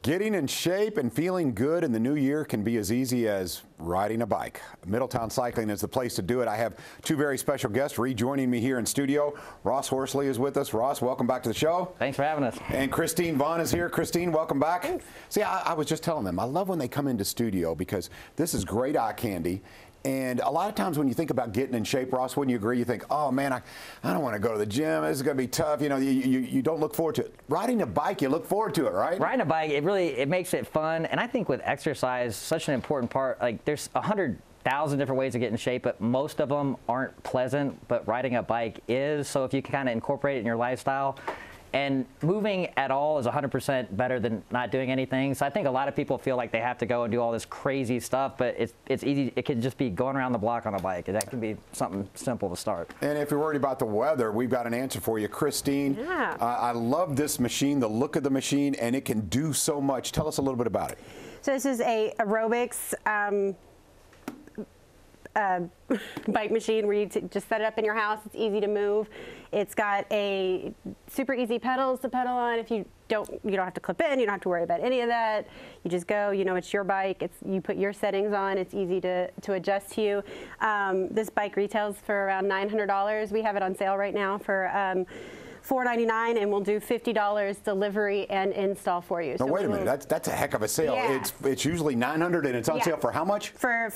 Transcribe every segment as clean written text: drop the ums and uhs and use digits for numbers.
Getting in shape and feeling good in the new year can be as easy as riding a bike. Middletown Cycling is the place to do it. I have two very special guests rejoining me here in studio. Ross Horsley is with us. Ross, welcome back to the show. Thanks for having us. And Christine Vaughn is here. Christine, welcome back. Thanks. See, I was just telling them, I love when they come into studio because this is great eye candy. And a lot of times when you think about getting in shape, Ross, wouldn't you agree? You think, oh, man, I don't want to go to the gym. This is going to be tough. You know, you don't look forward to it. Riding a bike, you look forward to it, right? Riding a bike, it makes it fun. And I think with exercise, such an important part, like there's 100,000 different ways to get in shape, but most of them aren't pleasant, but riding a bike is. So if you can kind of incorporate it in your lifestyle, and moving at all is 100% better than not doing anything. So I think a lot of people feel like they have to go and do all this crazy stuff, but it's easy. It can just be going around the block on a bike. That can be something simple to start. And if you're worried about the weather, we've got an answer for you. Christine, yeah. I love this machine, the look of the machine, and it can do so much. Tell us a little bit about it. So this is a aerobics bike machine where you just set it up in your house. It's easy to move. It's got a super easy pedals to pedal on. If you don't have to clip in. You don't have to worry about any of that. You just go. You know, it's your bike. You put your settings on. It's easy to adjust to you. This bike retails for around $900. We have it on sale right now for $499, and we'll do $50 delivery and install for you. No, wait a minute. That's a heck of a sale. Yeah. It's usually $900, and it's on sale for how much? For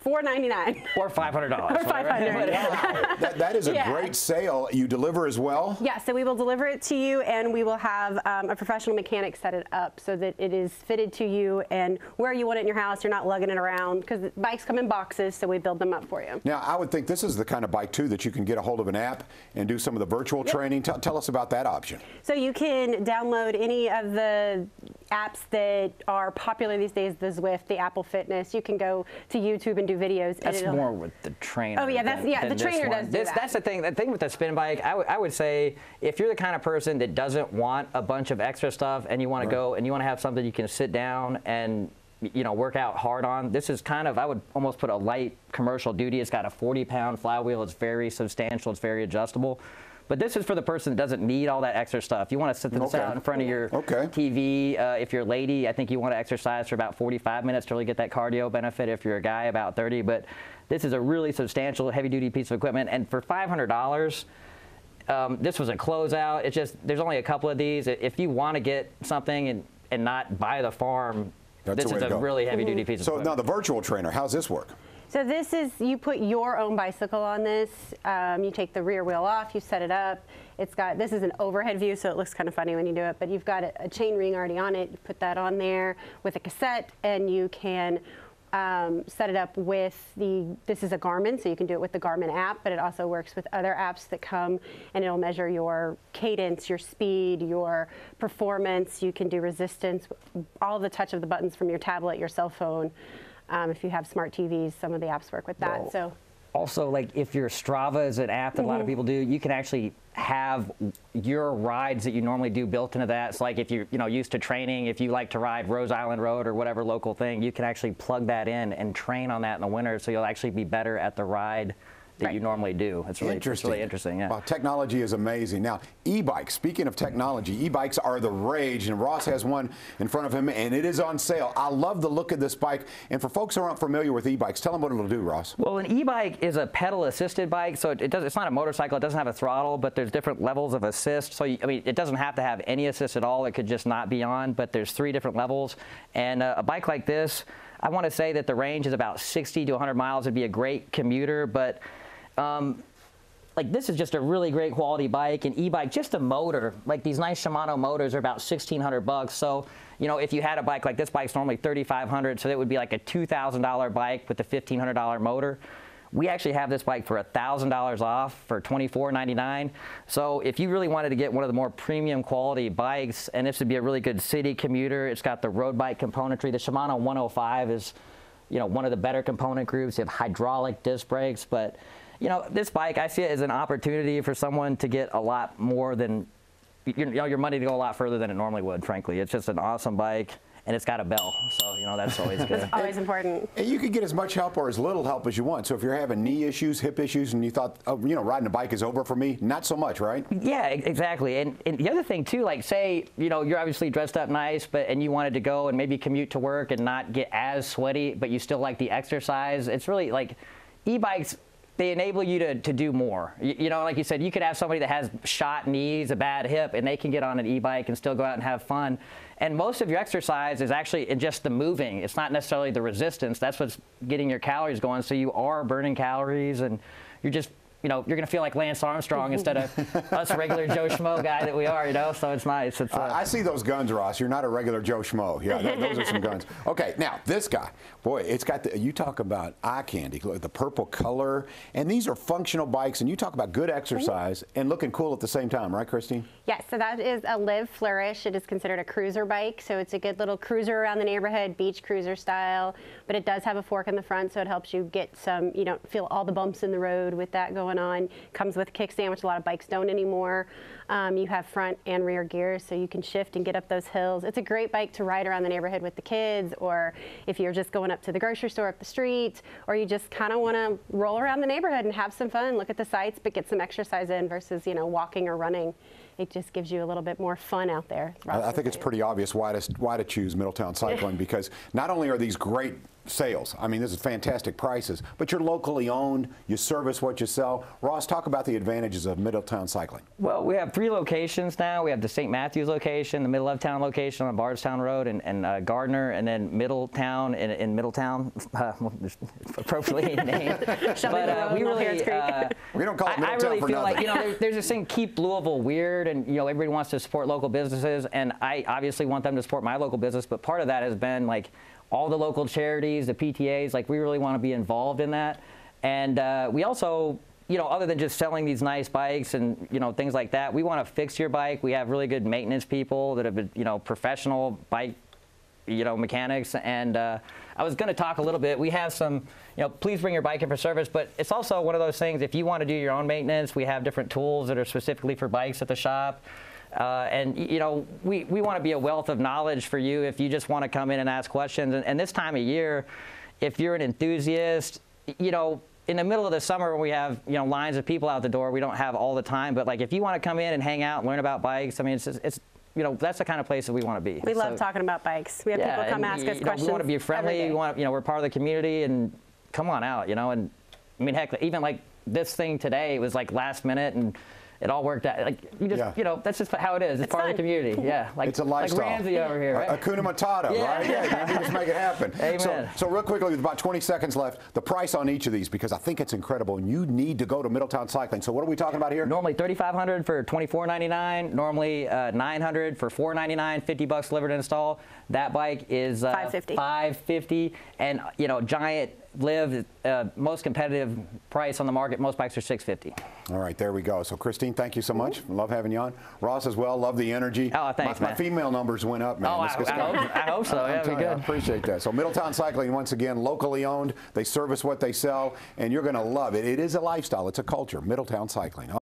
$499. Or $500. Or $500. Wow. That is a great sale. You deliver as well? Yeah, so we will deliver it to you, and we will have a professional mechanic set it up so that it is fitted to you and where you want it in your house. You're not lugging it around because bikes come in boxes, so we build them up for you. Now, I would think this is the kind of bike, too, that you can get a hold of an app and do some of the virtual training. Tell us about that option. So you can download any of the apps that are popular these days, the Zwift, the Apple Fitness. You can go to YouTube and do videos. That's more with the trainer. Oh, yeah, the trainer does do that. That's the thing. The thing with the spin bike, I would say, if you're the kind of person that doesn't want a bunch of extra stuff and you want to go and you want to have something you can sit down and work out hard on, this is kind of, I would almost put a light commercial duty. It's got a 40-pound flywheel. It's very substantial. It's very adjustable. But this is for the person that doesn't need all that extra stuff. You want to sit this out in front of your TV. If you're a lady, I think you want to exercise for about 45 minutes to really get that cardio benefit. If you're a guy, about 30. But this is a really substantial, heavy-duty piece of equipment. And for $500, this was a closeout. It's just, there's only a couple of these. If you want to get something and not buy the farm, this is a really heavy-duty piece of equipment. So now the virtual trainer, how's this work? So this is, you put your own bicycle on this. You take the rear wheel off, you set it up. It's got, this is an overhead view, so it looks kind of funny when you do it, but you've got a chain ring already on it. You put that on there with a cassette, and you can set it up with this is a Garmin, so you can do it with the Garmin app, but it also works with other apps that come, and it'll measure your cadence, your speed, your performance. You can do resistance, all the touch of the buttons from your tablet, your cell phone. If you have smart TVs, some of the apps work with that. Whoa. So, also, like if your Strava is an app that a lot of people do, you can actually have your rides that you normally do built into that. So like if you're used to training, if you like to ride Rose Island Road or whatever local thing, you can actually plug that in and train on that in the winter, so you'll actually be better at the ride that you normally do. It's really interesting. Yeah. Wow, technology is amazing. Now, e-bikes, speaking of technology, e-bikes are the rage, and Ross has one in front of him, and it is on sale. I love the look of this bike, and for folks who aren't familiar with e-bikes, tell them what it'll do, Ross. Well, an e-bike is a pedal-assisted bike, so it's not a motorcycle. It doesn't have a throttle, but there's different levels of assist. So, I mean, it doesn't have to have any assist at all. It could just not be on, but there's 3 different levels. And a bike like this, I want to say that the range is about 60 to 100 miles. It'd be a great commuter, but like this is just a really great quality bike. An e-bike, just a motor, like these nice Shimano motors are about $1,600. So, if you had a bike like this, bike's normally $3,500, so it would be like a $2,000 bike with a $1,500 motor. We actually have this bike for $1,000 off for $2,499. So if you really wanted to get one of the more premium quality bikes, and this would be a really good city commuter, it's got the road bike componentry. The Shimano 105 is, one of the better component groups. You have hydraulic disc brakes, but this bike, I see it as an opportunity for someone to get a lot more than, your money to go a lot further than it normally would, frankly. It's just an awesome bike. and it's got a bell. So, that's always good. It's always important. And you can get as much help or as little help as you want. So if you're having knee issues, hip issues, and you thought, oh, riding a bike is over for me, not so much, right? Yeah, exactly. And the other thing too, like say, you're obviously dressed up nice, and you wanted to go and maybe commute to work and not get as sweaty, but you still like the exercise. It's really like e-bikes, they enable you to do more. Like you said, you could have somebody that has shot knees, a bad hip, and they can get on an e-bike and still go out and have fun. And most of your exercise is actually in just the moving. It's not necessarily the resistance. That's what's getting your calories going. So you are burning calories, and you're just, you're going to feel like Lance Armstrong instead of us regular Joe Schmo guy that we are, so it's nice. It's, I see those guns, Ross. You're not a regular Joe Schmo. Yeah, those are some guns. Okay, now this guy, boy, it's got you talk about eye candy, look at the purple color, and these are functional bikes, and you talk about good exercise and looking cool at the same time, right, Christine? Yes, so that is a Live Flourish. It is considered a cruiser bike, so it's a good little cruiser around the neighborhood, beach cruiser style, but it does have a fork in the front, so it helps you get some, you don't feel all the bumps in the road with that going on. Comes with a kickstand, which a lot of bikes don't anymore. You have front and rear gears, so you can shift and get up those hills. It's a great bike to ride around the neighborhood with the kids, or if you're just going up to the grocery store up the street, or you just kind of want to roll around the neighborhood and have some fun, look at the sights, but get some exercise in versus, walking or running. It just gives you a little bit more fun out there. I think it's pretty obvious why to choose Middletown Cycling, because not only are these great sales, I mean, this is fantastic prices, but you're locally owned, you service what you sell. Ross, talk about the advantages of Middletown Cycling. Well, we have 3 locations now. We have the St. Matthews location, the Middletown location on Bardstown Road and Gardner, and then Middletown in Middletown, appropriately named. But we really, we don't call it Middletown I really for feel nothing. like, there's this thing, keep Louisville weird, and everybody wants to support local businesses, and I obviously want them to support my local business, but part of that has been like all the local charities, the PTAs, like we really want to be involved in that. And we also, other than just selling these nice bikes and, things like that, we want to fix your bike. We have really good maintenance people that have been, professional bike, mechanics. And I was going to talk a little bit. We have some, please bring your bike in for service, but it's also one of those things, if you want to do your own maintenance, we have different tools that are specifically for bikes at the shop. And, we want to be a wealth of knowledge for you if you just want to come in and ask questions. And this time of year, if you're an enthusiast, in the middle of the summer when we have, lines of people out the door, we don't have all the time. But, like, if you want to come in and hang out and learn about bikes, I mean, it's that's the kind of place that we want to be. We love talking about bikes. We have people come ask us questions. We want to be friendly. We want, we're part of the community, and come on out, and I mean, heck, even like this thing today, it was like last minute, and it all worked out. Like, you just, that's just how it is. It's part of the community. Yeah. Like, it's a lifestyle. Like Ramsey over here, right? Hakuna Matata, right? Yeah, you just make it happen. Amen. So real quickly, with about 20 seconds left, the price on each of these, because I think it's incredible, and you need to go to Middletown Cycling. So what are we talking about here? Normally $3,500 for $24.99. Normally $900 for $499. $50 delivered and install. That bike is $550. And Giant Live, most competitive price on the market. Most bikes are $650. All right, there we go. So Christine, thank you so much. Love having you on. Ross as well. Love the energy. Oh, thanks, my female numbers went up, man. Oh, I hope so. Yeah, be good. I appreciate that. So Middletown Cycling, once again, locally owned. They service what they sell, and you're going to love it. It is a lifestyle. It's a culture. Middletown Cycling.